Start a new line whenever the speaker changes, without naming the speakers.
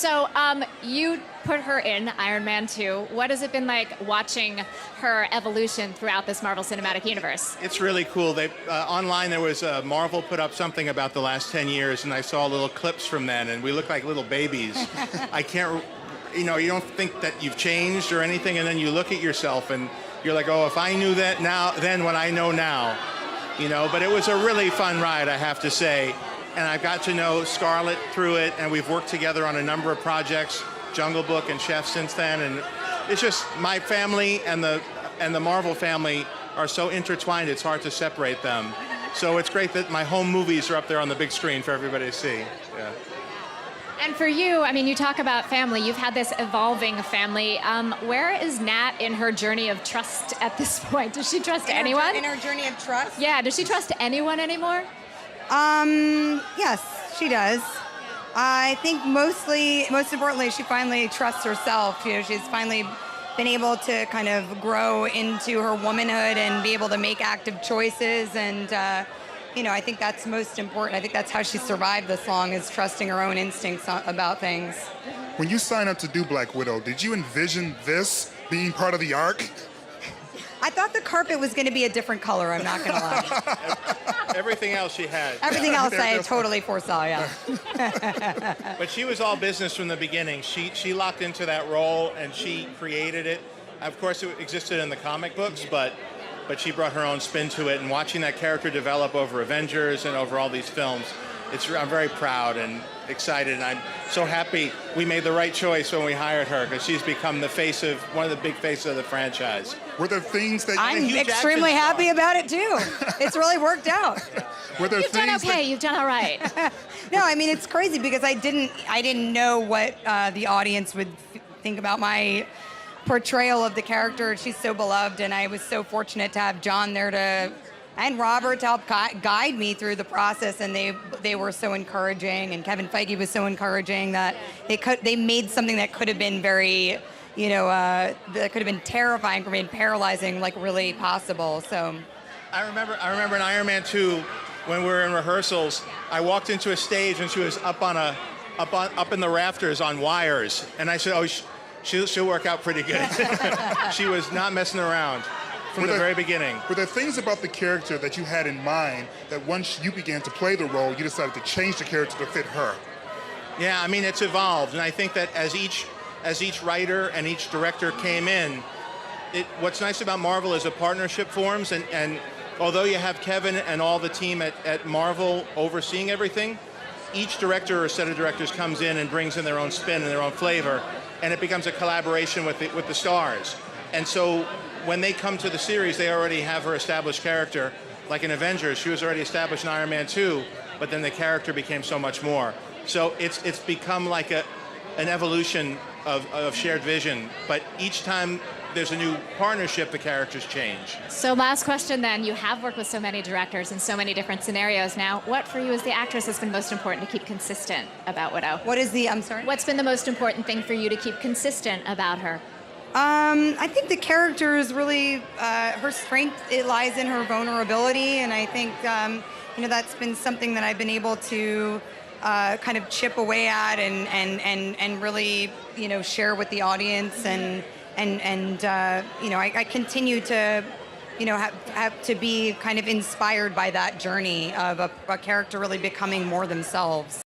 So you put her in Iron Man 2. What has it been like watching her evolution throughout this Marvel Cinematic Universe?
It's really cool. They online there was Marvel put up something about the last 10 years, and I saw little clips from then, and we look like little babies. I can't, you know, you don't think that you've changed or anything, and then you look at yourself and you're like, oh, if I knew that now, then what I know now, you know. But it was a really fun ride, I have to say. And I've got to know Scarlett through it, and we've worked together on a number of projects, Jungle Book and Chef since then, and it's just my family and the Marvel family are so intertwined, it's hard to separate them. So it's great that my home movies are up there on the big screen for everybody to see. Yeah.
And for you, I mean, you talk about family. You've had this evolving family. Where is Nat in her journey of trust at this point? Does she trust anyone?
In her journey of trust?
Yeah, does she trust anyone anymore?
Yes, she does. I think most importantly, she finally trusts herself. You know, she's finally been able to kind of grow into her womanhood and be able to make active choices. And, you know, I think that's most important. I think that's how she survived this long, is trusting her own instincts about things.
When you signed up to do Black Widow, did you envision this being part of the arc?
I thought the carpet was going to be a different color, I'm not going to lie.
Everything else she had.
Everything else I totally foresaw, yeah.
But she was all business from the beginning. She locked into that role and she created it. Of course, it existed in the comic books, but she brought her own spin to it. And watching that character develop over Avengers and over all these films, I'm very proud and excited, and I'm so happy we made the right choice when we hired her, because she's become one of the big faces of the franchise.
Were there things that
I'm extremely happy about it too. It's really worked out.
Were there
You've done okay. You've done all right.
No, I mean, it's crazy because I didn't know what the audience would think about my portrayal of the character. She's so beloved, and I was so fortunate to have John there and Robert to help guide me through the process, and they were so encouraging, and Kevin Feige was so encouraging that they made something that could have been very, you know, that could have been terrifying for me and paralyzing, like really possible. So
I remember in Iron Man 2 when we were in rehearsals, I walked into a stage and she was up in the rafters on wires, and I said, oh, she'll work out pretty good. She was not messing around. From the very beginning.
Were there things about the character that you had in mind that once you began to play the role, you decided to change the character to fit her?
Yeah, I mean, it's evolved, and I think that as each writer and each director came in, what's nice about Marvel is a partnership forms, and although you have Kevin and all the team at Marvel overseeing everything, each director or set of directors comes in and brings in their own spin and their own flavor, and it becomes a collaboration with the stars. And so when they come to the series, they already have her established character. Like in Avengers, she was already established in Iron Man 2, but then the character became so much more. So it's become like an evolution of shared vision, but each time there's a new partnership, the characters change.
So last question then, you have worked with so many directors in so many different scenarios now. What for you as the actress has been most important to keep consistent about Widow?
I'm sorry?
What's been the most important thing for you to keep consistent about her?
I think the character is really, her strength, it lies in her vulnerability, and I think, you know, that's been something that I've been able to kind of chip away at and really, you know, share with the audience, and you know, I continue to, you know, have to be kind of inspired by that journey of a character really becoming more themselves.